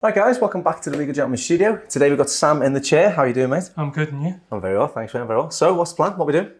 Hi guys, welcome back to the Regal Gentleman Studio. Today we've got Sam in the chair. How are you doing, mate? I'm good, and you? I'm very well, thanks mate, I'm very well. So, what's the plan? What are we doing?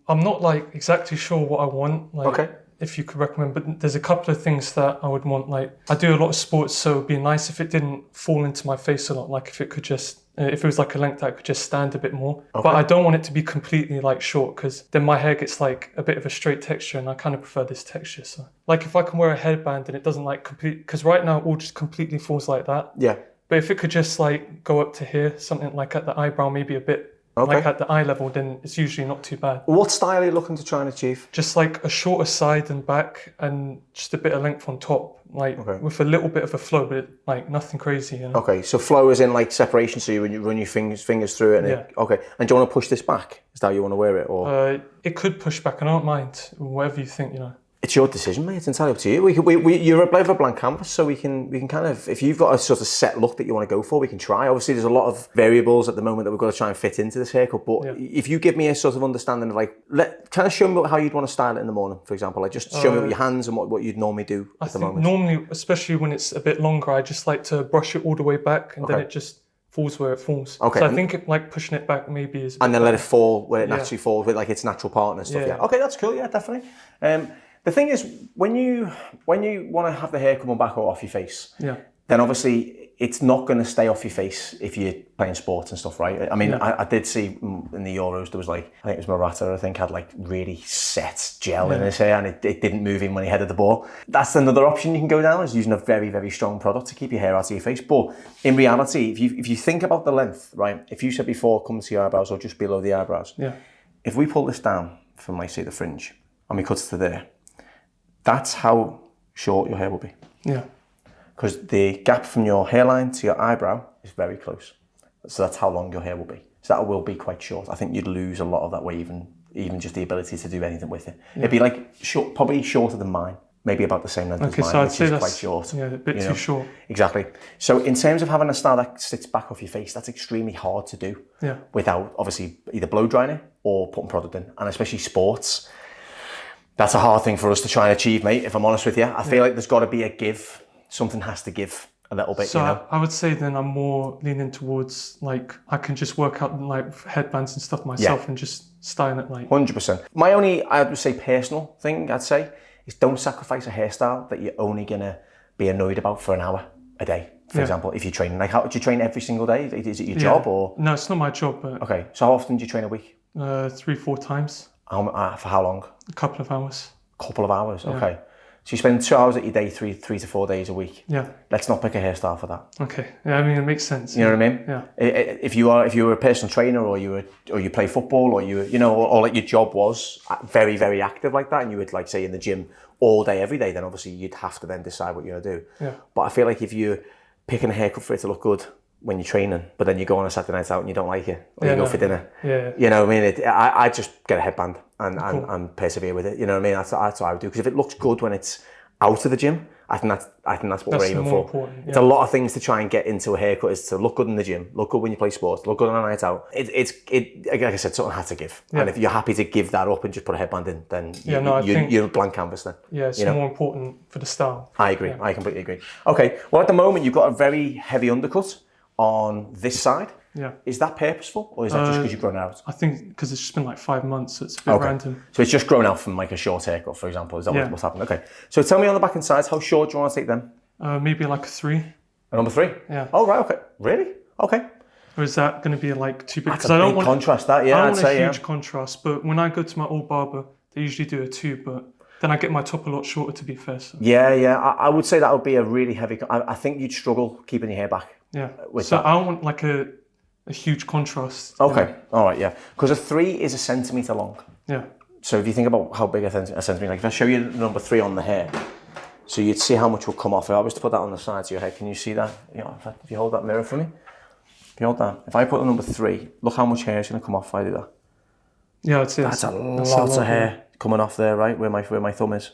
I'm not like exactly sure what I want. Okay. If you could recommend, but there's a couple of things that I would want. Like, I do a lot of sports, so it'd be nice if it didn't fall into my face a lot. Like, if it could just, if it was like a length that could just stand a bit more. Okay. But I don't want it to be completely like short, because then my hair gets like a bit of a straight texture, and I kind of prefer this texture. So, like, if I can wear a headband and it doesn't like because right now it all just completely falls like that. Yeah. But if it could just like go up to here, something like at the eyebrow, maybe a bit. Okay. Like at the eye level, then it's usually not too bad. What style are you looking to try and achieve? Just like a shorter side and back, and just a bit of length on top, like with a little bit of a flow, but like nothing crazy. You know? Okay, so flow is in like separation, so you run your fingers through it. And okay, and do you want to push this back? Is that how you want to wear it, or? It could push back. I don't mind, whatever you think. You know. It's your decision, mate. It's entirely up to you. You're a bit of a blank canvas, so we can kind of, if you've got a sort of set look that you want to go for, we can try. Obviously, there's a lot of variables at the moment that we've got to try and fit into this haircut. But if you give me a sort of understanding of like, kind of show me how you'd want to style it in the morning, for example. Like just show me with your hands and what you'd normally do at the moment. Normally, especially when it's a bit longer, I just like to brush it all the way back, and then it just falls where it falls. Okay. So I think like pushing it back maybe is. And then let it fall where it naturally falls with like its natural partner and stuff. Yeah. Okay, that's cool. Yeah, definitely. The thing is, when you want to have the hair coming back or off your face, then obviously it's not going to stay off your face if you're playing sports and stuff, right? I mean, I did see in the Euros, there was like, I think it was Morata, I think had like really set gel in his hair, and it didn't move in when he headed the ball. That's another option you can go down, is using a very, very strong product to keep your hair out of your face. But in reality, if you think about the length, right? If you said before, come to your eyebrows or just below the eyebrows, if we pull this down from, like, say, the fringe, and we cut it to there, that's how short your hair will be. Yeah. Because the gap from your hairline to your eyebrow is very close. So that's how long your hair will be. So that will be quite short. I think you'd lose a lot of that way, even just the ability to do anything with it. It'd be like short, probably shorter than mine. Maybe about the same length as mine, so I'd which say is that's quite short. Yeah, a bit too short. Exactly. So in terms of having a style that sits back off your face, that's extremely hard to do without obviously either blow drying it or putting product in. And especially sports, that's a hard thing for us to try and achieve, mate, if I'm honest with you. I feel like there's got to be a give. Something has to give a little bit, so you know? I would say then I'm more leaning towards, like, I can just work out like headbands and stuff myself and just style it like... 100%. My only, I would say, personal thing, I'd say, is don't sacrifice a hairstyle that you're only going to be annoyed about for an hour a day, for example, if you're training. Like, how do you train every single day? Is it your job, or...? No, it's not my job, but... Okay, so how often do you train a week? 3-4 times. For how long? A couple of hours. Couple of hours, okay. So you spend 2 hours at your day, three to 4 days a week. Yeah. Let's not pick a hairstyle for that. Okay. Yeah, I mean, it makes sense. You know what I mean? Yeah. If you were a personal trainer, or you play football, or or like your job was very, very active like that, and you would, like, say, in the gym all day, every day, then obviously you'd have to then decide what you're gonna do. Yeah. But I feel like if you're picking a haircut for it to look good when you're training, but then you go on a Saturday night out and you don't like it, or you go for dinner. Yeah. You know what I mean? I just get a headband and persevere with it. You know what I mean? That's what I would do, because if it looks good when it's out of the gym, I think that's what we're aiming for. Important, It's a lot of things to try and get into a haircut, is to look good in the gym, look good when you play sports, look good on a night out. Like I said, something has to give. Yeah. And if you're happy to give that up and just put a headband in, then you're a blank canvas then. Yeah, it's more important for the style. I agree. I completely agree. Okay, well, at the moment you've got a very heavy undercut on this side. Yeah. Is that purposeful, or is that just because you've grown out? I think because it's just been like 5 months, so it's a bit random. So it's just grown out from like a short haircut, for example. Is that what's happened? Okay. So tell me on the back and sides, how short do you want to take them? Maybe like a 3. A number 3? Yeah. Oh, right, okay. Really? Okay. Or is that going to be like too big? Because I don't want contrast that, yeah. I don't want a huge contrast, but when I go to my old barber, they usually do a 2, but then I get my top a lot shorter, to be fair. So. Yeah. I would say that would be a really heavy... I think you'd struggle keeping your hair back. Yeah. So I don't want like a huge contrast. Okay, all right, yeah. Because a 3 is a centimetre long. Yeah. So if you think about how big a centimetre, like if I show you the number 3 on the hair, so you'd see how much will come off. If I was to put that on the sides of your head, can you see that? You know, if you hold that mirror for me, if you hold that. If I put the number 3, look how much hair is going to come off if I do that. Yeah, I'd say that's a lot of hair coming off there, right, where my thumb is.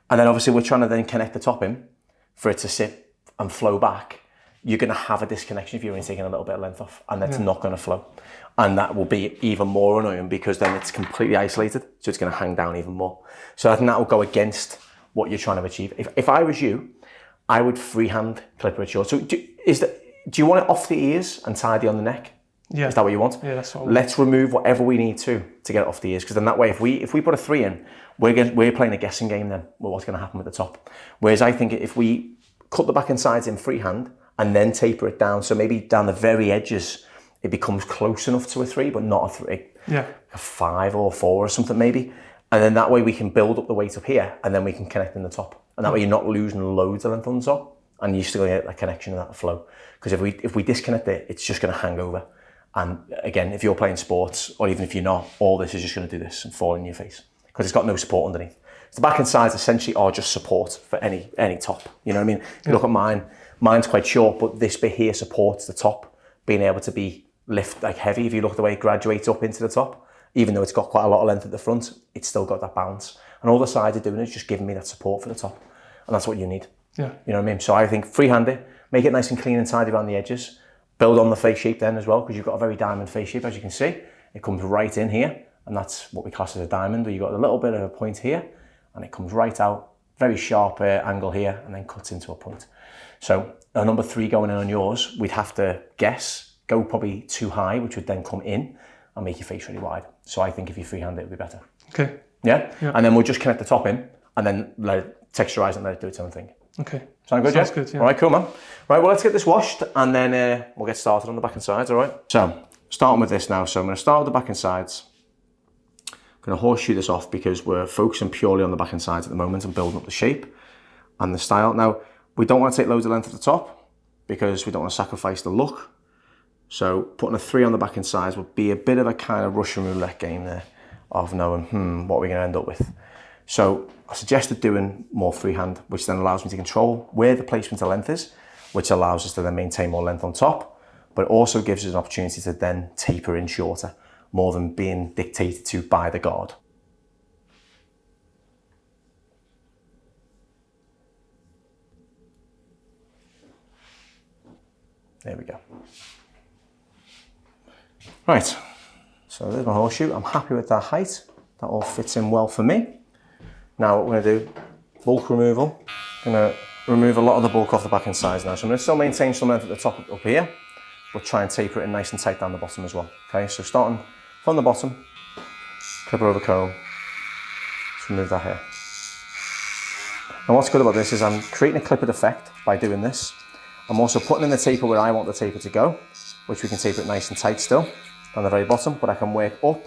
And then obviously we're trying to then connect the top in for it to sit and flow back. You're going to have a disconnection if you're only taking a little bit of length off, and that's not going to flow. And that will be even more annoying, because then it's completely isolated, so it's going to hang down even more. So I think that will go against what you're trying to achieve. If I was you, I would freehand clipper it short. So do you want it off the ears and tidy on the neck? Yeah. Is that what you want? Yeah, that's what I want. Let's remove whatever we need to get it off the ears, because then that way, if we put a 3 in, we're playing a guessing game then with what's going to happen with the top. Whereas I think if we cut the back and sides in freehand and then taper it down, so maybe down the very edges, it becomes close enough to a 3, but not a 3. Yeah. A 5 or 4 or something maybe. And then that way we can build up the weight up here, and then we can connect in the top. And that way you're not losing loads of length on the top, and you still get that connection and that flow. Because if we disconnect it, it's just going to hang over. And again, if you're playing sports, or even if you're not, all this is just going to do this and fall in your face, because it's got no support underneath. So the back and sides essentially are just support for any top. You know what I mean? If you look at mine's quite short, but this bit here supports the top, being able to be lift like heavy. If you look at the way it graduates up into the top, even though it's got quite a lot of length at the front, it's still got that bounce. And all the sides are doing is just giving me that support for the top. And that's what you need. Yeah. You know what I mean? So I think freehand it, make it nice and clean and tidy around the edges. Build on the face shape then as well, because you've got a very diamond face shape, as you can see. It comes right in here, and that's what we class as a diamond, where you've got a little bit of a point here, and it comes right out, very sharp angle here, and then cuts into a point. So a number 3 going in on yours, we'd have to guess, go probably too high, which would then come in and make your face really wide. So I think if you freehand it, it would be better. Okay. Yeah? And then we'll just connect the top in, and then let it texturize and let it do its own thing. Okay. Sound good, Sounds yeah? good, yeah. All right, cool, man. Right, well, let's get this washed, and then we'll get started on the back and sides, all right? So, starting with this now. So I'm going to start with the back and sides. I'm going to horseshoe this off because we're focusing purely on the back and sides at the moment and building up the shape and the style. Now, we don't want to take loads of length at the top because we don't want to sacrifice the look. So putting a 3 on the back and sides would be a bit of a kind of Russian roulette game there of knowing, what we're going to end up with. So I suggested doing more freehand, which then allows me to control where the placement of length is, which allows us to then maintain more length on top, but it also gives us an opportunity to then taper in shorter, more than being dictated to by the guard. There we go. Right, so there's my horseshoe. I'm happy with that height. That all fits in well for me. Now what we're going to do, bulk removal. I'm going to remove a lot of the bulk off the back and sides now. So I'm going to still maintain some length at the top up here, but try and taper it in nice and tight down the bottom as well. Okay, so starting from the bottom, clipper over comb, just remove that hair. And what's good about this is I'm creating a clippered effect by doing this. I'm also putting in the taper where I want the taper to go, which we can taper it nice and tight still, down the very bottom, but I can work up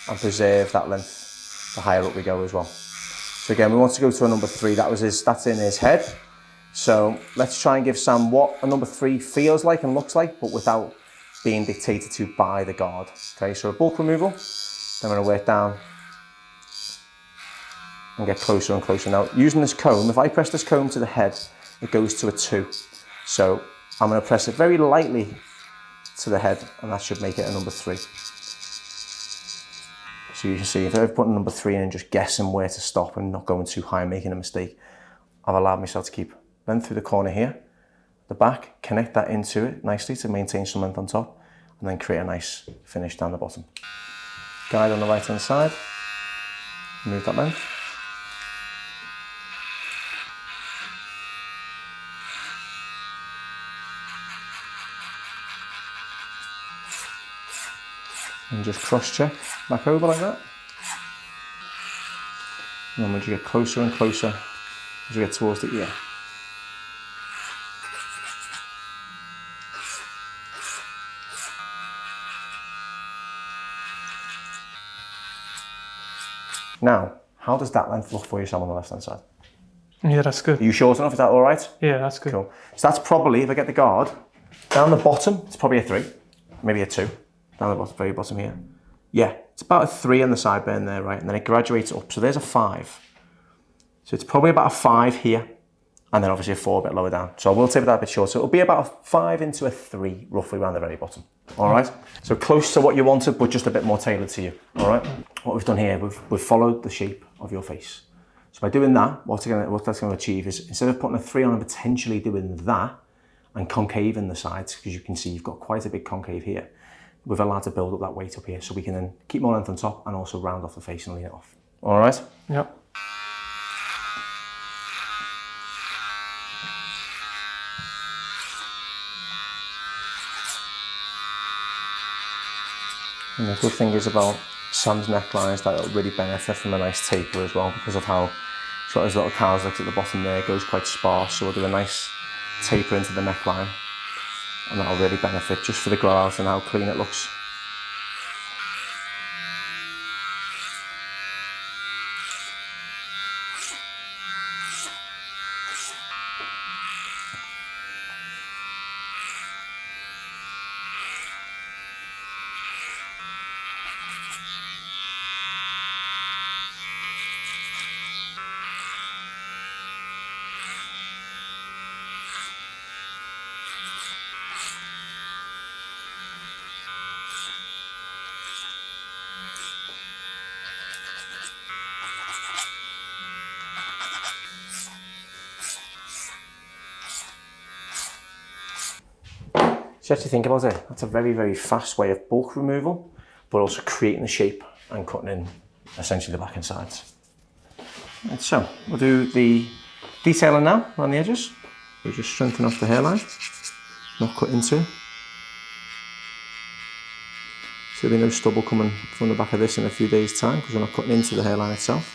and preserve that length the higher up we go as well. So again, we want to go to a number 3. That's in his head. So let's try and give Sam what a number 3 feels like and looks like, but without being dictated to by the guard. Okay, so a bulk removal. Then I'm going to work down and get closer and closer. Now, using this comb, if I press this comb to the head, it goes to a 2. So I'm going to press it very lightly to the head, and that should make it a number 3. So you can see, if I've put a number 3 in and just guessing where to stop and not going too high and making a mistake, I've allowed myself to keep length through the corner here, the back, connect that into it nicely to maintain some length on top, and then create a nice finish down the bottom. Guide on the right hand side, remove that length. And just cross check back over like that. And then we'll just get closer and closer as we get towards the ear. Now, how does that length look for you, Sam, on the left hand side? Yeah, that's good. Are you short enough? Is that all right? Yeah, that's good. Cool. So that's probably, if I get the guard, down the bottom, it's probably a 3, maybe a 2. Down the bottom, very bottom here. Yeah, it's about a 3 on the sideburn there, right? And then it graduates up. So there's a 5. So it's probably about a 5 here. And then obviously a 4 a bit lower down. So I will taper that a bit short. So it'll be about a 5 into a 3, roughly around the very bottom. All right? So close to what you wanted, but just a bit more tailored to you. All right? What we've done here, we've followed the shape of your face. So by doing that, what that's going to achieve is, instead of putting a 3 on and potentially doing that, and concave in the sides, because you can see you've got quite a big concave here, we've allowed to build up that weight up here, so we can then keep more length on top and also round off the face and lean it off. All right? Yep. And the good thing is about Sam's neckline is that it'll really benefit from a nice taper as well, because of how it's got his little cowslick at the bottom there. It goes quite sparse, so we'll do a nice taper into the neckline, and that'll really benefit just for the grow out and how clean it looks. So you actually think about it, that's a very, very fast way of bulk removal, but also creating the shape and cutting in essentially the back and sides. And so we'll do the detailing now around the edges. We'll just strengthen off the hairline, not cut into it. So there'll be no stubble coming from the back of this in a few days' time, because we're not cutting into the hairline itself.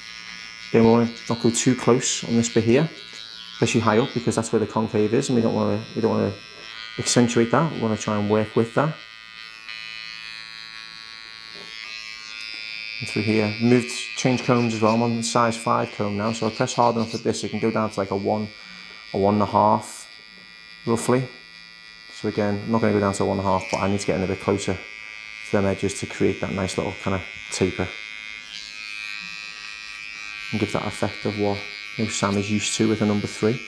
Again, we want to not go too close on this bit here, especially high up, because that's where the concave is, and we don't want to accentuate that. We want to try and work with that. And through here, change combs as well. I'm on the size 5 comb now, so I press hard enough with this, it can go down to like a 1 or 1.5 roughly. So again, I'm not going to go down to a 1.5, but I need to get in a bit closer to them edges to create that nice little kind of taper and give that effect of what Sam is used to with a number 3.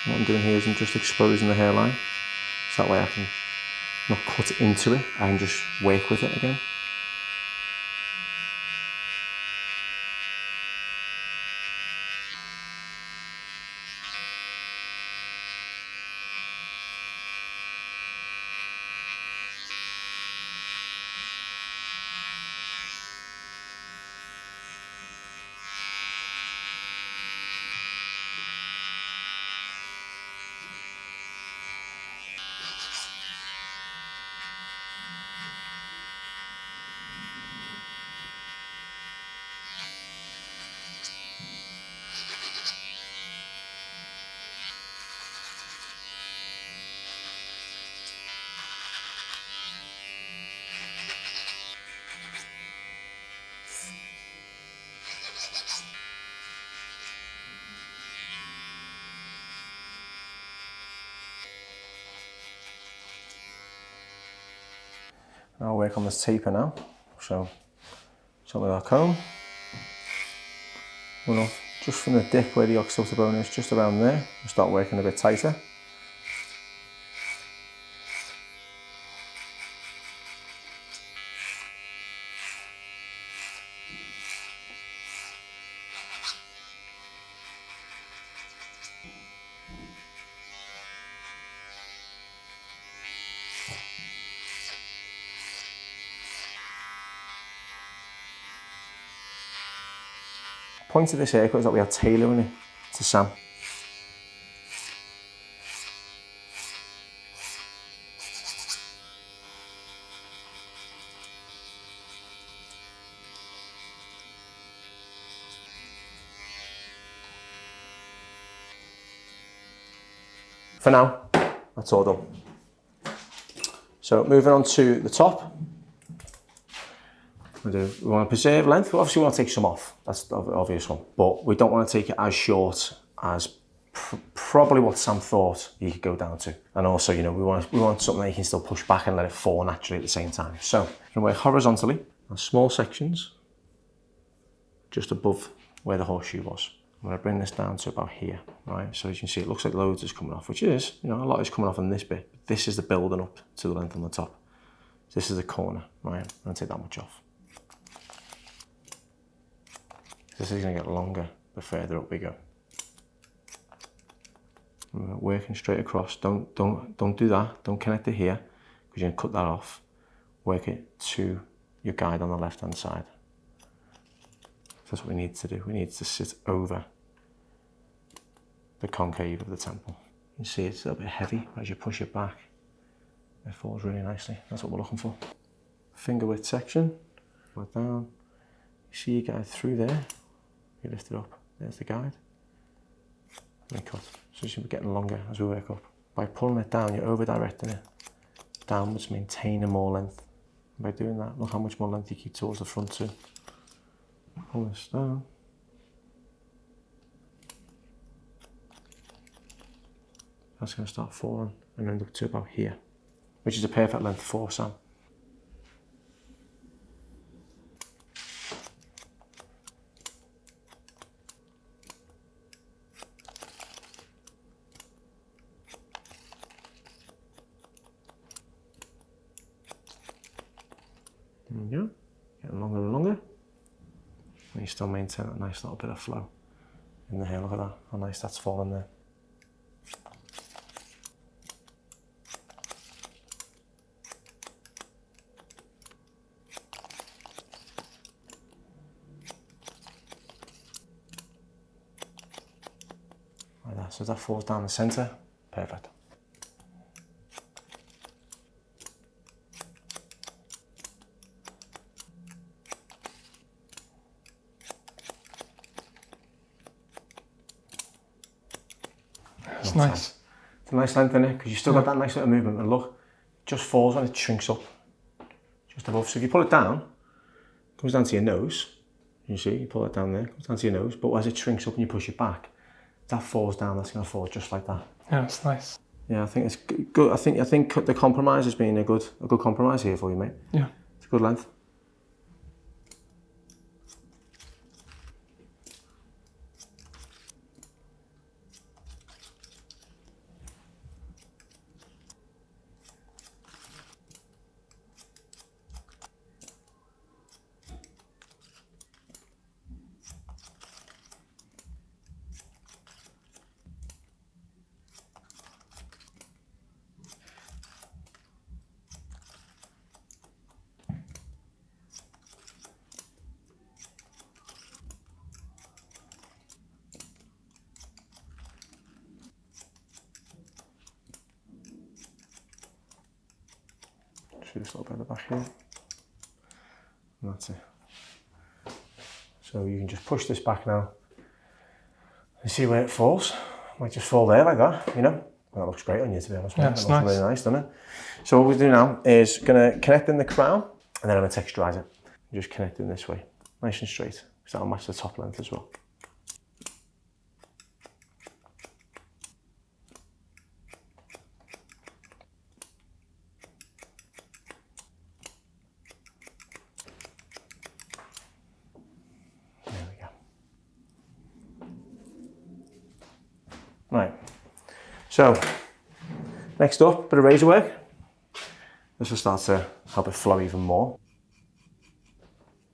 What I'm doing here is I'm just exposing the hairline, so that way I can not cut into it, I can just work with it again. I'll work on this taper now. So start with our comb. Run off just from the dip where the occipital bone is, just around there. We'll start working a bit tighter. The point of this haircut is that we are tailoring it to Sam. For now, that's all done. So moving on to the top. We want to preserve length. We obviously want to take some off. That's the obvious one. But we don't want to take it as short as probably what Sam thought he could go down to. And also, you know, we want something that you can still push back and let it fall naturally at the same time. So I'm going to work horizontally on small sections just above where the horseshoe was. I'm going to bring this down to about here, right? So as you can see, it looks like loads is coming off, which is, you know, a lot is coming off on this bit. This is the building up to the length on the top. This is the corner, right? I'm going to take that much off. This is going to get longer the further up we go. Working straight across. Don't do that. Don't connect it here, because you're going to cut that off. Work it to your guide on the left hand side. That's what we need to do. We need to sit over the concave of the temple. You see it's a little bit heavy, but as you push it back, it falls really nicely. That's what we're looking for. finger width section. Pull it down. You see your guide through there. You lift it up. There's the guide. And cut. So it should be getting longer as we work up. By pulling it down, you're over directing it downwards, maintaining more length. And by doing that, look how much more length you keep towards the front too. Pull this down. That's going to start falling and end up to about here, which is a perfect length for Sam. There we go, getting longer and longer. And you still maintain that nice little bit of flow in the hair. Look at that, how nice that's falling there. Like that, so that falls down the centre, perfect. That's nice. It's a nice length in it because you still got that nice little movement, and look, it just falls when it shrinks up just above. So if you pull it down, it comes down to your nose. You see, you pull it down there, it comes down to your nose, but as it shrinks up and you push it back, that falls down, that's going to fall just like that. Yeah, it's nice. Yeah, I think it's good. I think the compromise has been a good compromise here for you, mate. Yeah. It's a good length. Just a little bit at the back here. And that's it. So you can just push this back now and see where it falls. It might just fall there like that, you know. Well, that looks great on you, to be honest. Yeah, That it's looks really nice, doesn't it? So what we do now is going to connect in the crown, and then I'm going to texturize it. Just connect in this way, nice and straight, because that'll match the top length as well. Right, so next up, bit of razor work. This will start to help it flow even more.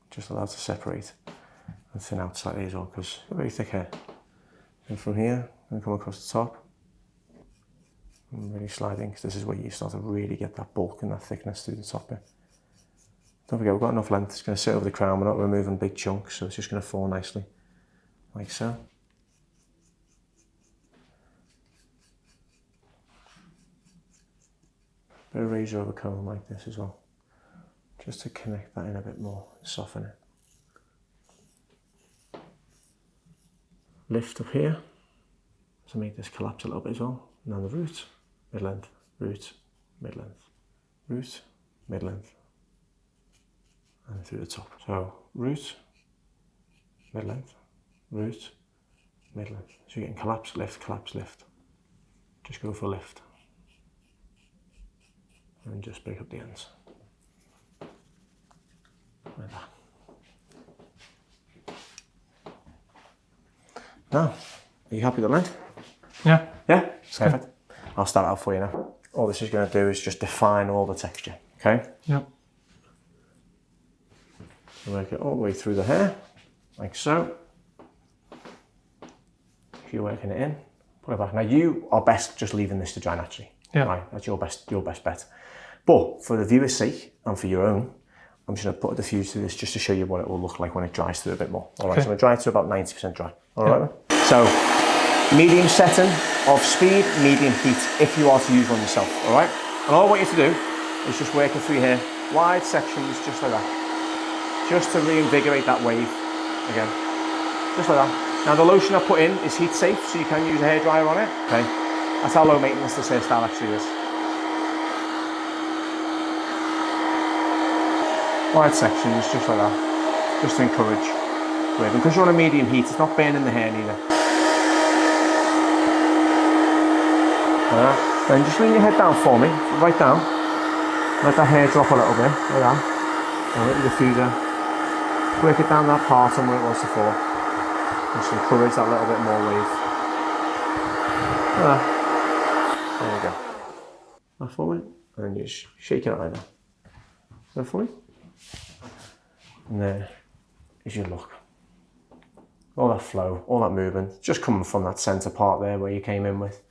Just allow it to separate and thin out slightly as well, because it's very thick hair. And from here, I'm going to come across the top. I'm really sliding, because this is where you start to really get that bulk and that thickness through the top bit. Don't forget, we've got enough length. It's going to sit over the crown. We're not removing big chunks, so it's just going to fall nicely, like so. Bit of razor over comb like this as well, just to connect that in a bit more, soften it. Lift up here to make this collapse a little bit as well. Now the root, mid-length, root, mid-length, root, mid-length, and through the top. So root, mid-length, root, mid-length. So you're getting collapse, lift. Just go for lift. And just break up the ends. Like that. Now, are you happy with the length? Yeah. Yeah? Perfect. I'll start out for you now. All this is going to do is just define all the texture, okay? Yep. Work it all the way through the hair, like so. If you're working it in, put it back. Now you are best just leaving this to dry naturally. Yeah. Right, that's your best bet. But for the viewer's sake and for your own, I'm just going to put a diffuse through this just to show you what it will look like when it dries through a bit more. All right, so I'm going to dry it to about 90% dry. All right. So medium setting of speed, medium heat if you are to use one yourself. All right. And all I want you to do is just work it through here wide sections, just like that. Just to reinvigorate that wave again. Just like that. Now the lotion I put in is heat safe, so you can use a hairdryer on it. Okay, that's how low maintenance this hairstyle actually is. Wide sections, just like that. Just to encourage wave. Because you're on a medium heat, it's not burning the hair neither. Then just lean your head down for me, right down. Let that hair drop a little bit, like that. And let the diffuser work it down that part and where it was before. Just encourage that little bit more wave. Like that. There you go. That for me. And then you just shake it out like that. That for me. And there is your look. All that flow, all that movement, just coming from that centre part there where you came in with.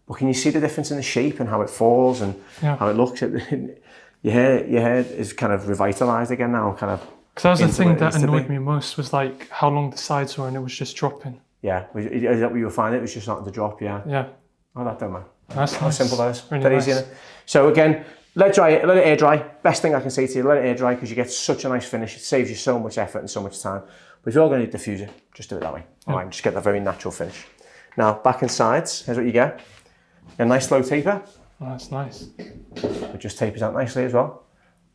But can you see the difference in the shape and how it falls and how it looks? Your hair is kind of revitalised again now, kind of. Because that was the thing that annoyed me most, was like how long the sides were and it was just dropping. Yeah, is that what you were finding? It was just starting to drop, yeah. Yeah. Oh, that don't, man. That's how nice. simple that is. Really That nice. easy, isn't it? So again, let it air dry. Best thing I can say to you, let it air dry because you get such a nice finish. It saves you so much effort and so much time. But if you're going to diffuse it, just do it that way. All right, just get that very natural finish. Now, back and sides, here's what you get. A nice slow taper. Oh, that's nice. It just tapers out nicely as well.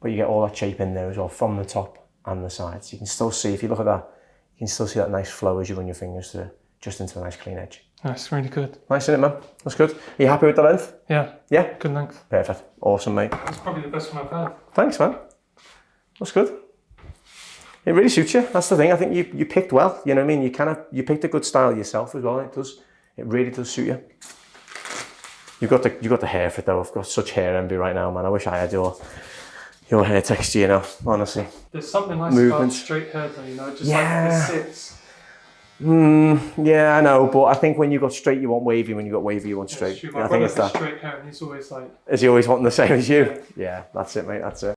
But you get all that shape in there as well from the top and the sides. You can still see, if you look at that, you can still see that nice flow as you run your fingers through, just into a nice clean edge. That's really good. Nice, isn't it, man? That's good. Are you happy with the length? Yeah. Yeah? Good length. Perfect. Awesome, mate. That's probably the best one I've had. Thanks, man. That's good. It really suits you. That's the thing. I think you picked well. You know what I mean? You picked a good style yourself as well. It really does suit you. You've got the hair for it though. I've got such hair envy right now, man. I wish I had your hair texture, you know, honestly. There's something nice about straight hair though, you know, just like it sits. Yeah, I know, but I think when you got straight, you want wavy. When you got wavy, you want straight. I think it's that. Straight hair, and he's always like. Is he always wanting the same as you? Yeah, that's it, mate. That's it.